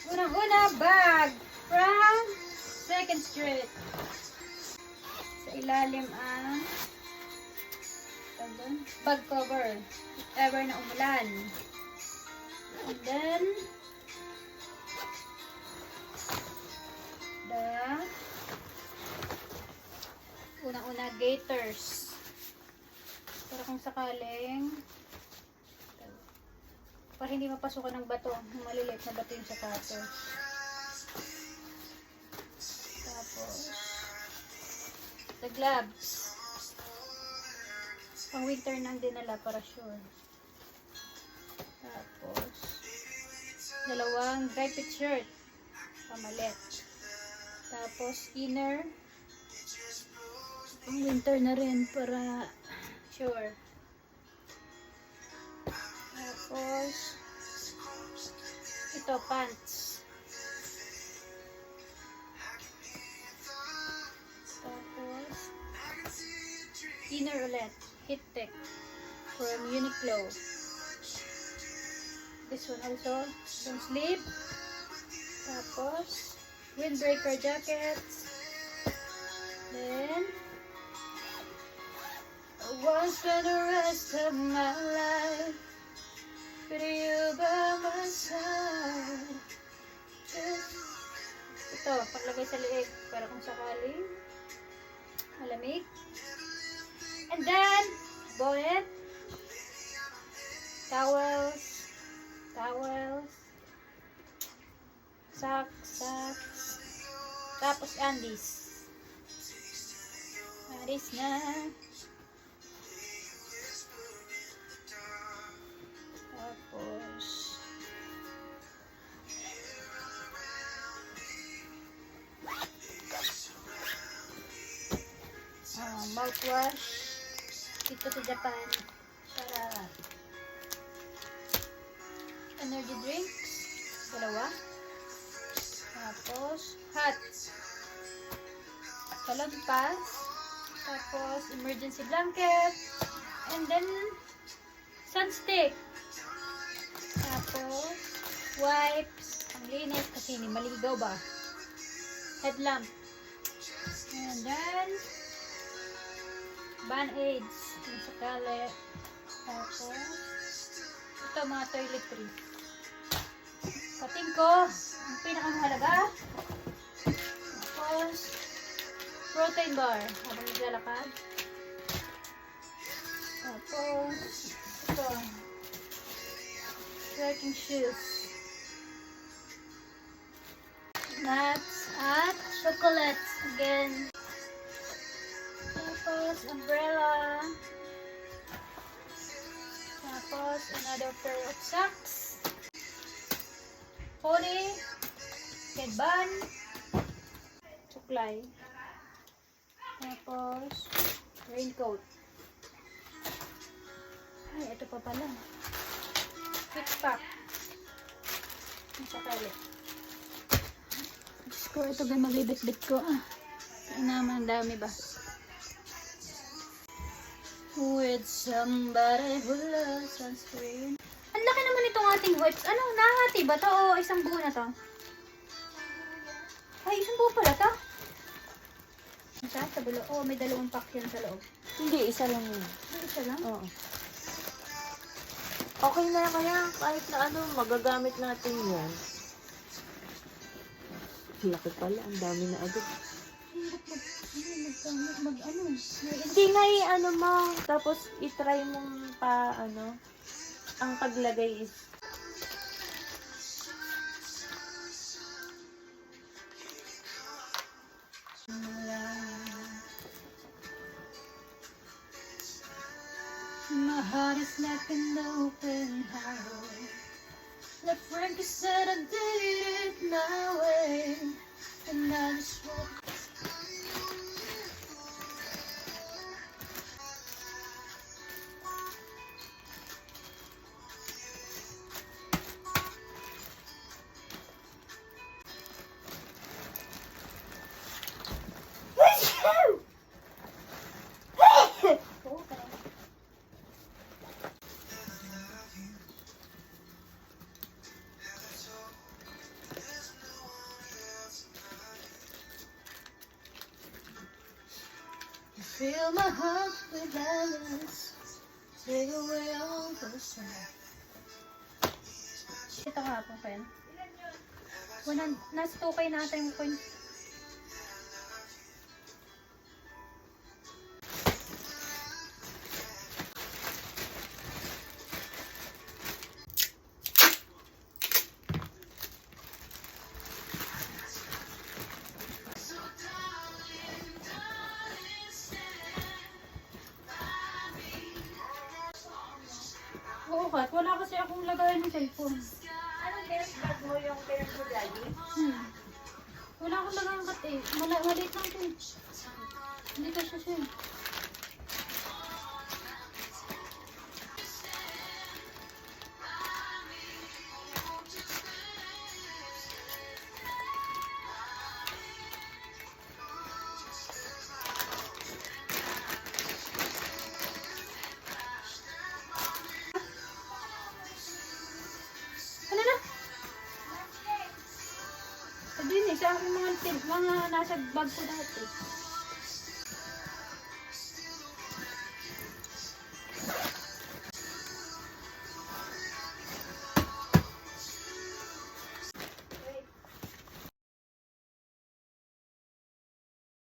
Unang-una, bag from 2nd Street. Sa ilalim ang bag cover. If ever na umulan. And then, unang-una, gaiters. Para kung sakaling para hindi mapasukan ng bato, ng maliliit na bato yung sapatos. Tapos, the gloves. Pang winter nang dinala para sure. Tapos, dalawang dry fit shirt. Pamalit. Tapos, inner. Pang winter na rin para sure. Tapos, ito, pants. Tapos, inner ulit. Heat tech from Uniqlo. This one also, some sleeve. Tapos, windbreaker jackets. Then, I want to spend the rest of my life with you by my side. Ito, paglagay sa liig para kung sakaling malamig. And then, bonnet, towels, socks, tapos undies. Undies na. Tapos, mouthwash dito sa Japan para energy drinks, dalawa. Tapos, hat, palampas, tapos emergency blanket, and then sunstick. Tapos, wipes, panglinis kasi hindi maligaw ba? Headlamp. And then, band-aids. Yung sakali. Tapos, ito mga toiletries. Kating ko, ang pinakamahalaga. Tapos, protein bar. Habang naglalakad. Tapos, ito. Trekking shoes. Nuts at chocolates again. Tapos umbrella. Tapos another pair of socks. Pony. Headband. Suklay. Tapos raincoat. Ay, ito pa pala. Quick pack. Masakali. Diyos ko, ito ba magbibit-bit ko? Ay naman, dami ba? With somebody who loves sunscreen. Ang laki naman itong ating wipes. Ano, nahati ba to? O isang buo na to? Ay, isang buo pala to? Isa sa bulo? Oh, may dalawang pack yan sa loob. Hindi, isa lang yun. Ay, isa lang? Oo. Okay na kaya kahit na ano, magagamit natin yan. Laki pala, ang dami na agad. Hindi nga ano mo, tapos itry mong pa ano, ang paglagay is my heart is like an open highway. Like Frankie said, I did it my way. And I just want Fill my heart with violence. Take away all the strength. Ito nga po, Ken. Nasa 2K natin yung coin. Oo, Kat. Wala kasi akong lagayan ng cellphone. Anong best bag mo yung parents mo lagi? Wala akong lagayan, Kat eh. Maliit lang ito eh. Hindi ka siya siya. Ano na? Sabihin eh, sa aking mga nasa bag ko dati.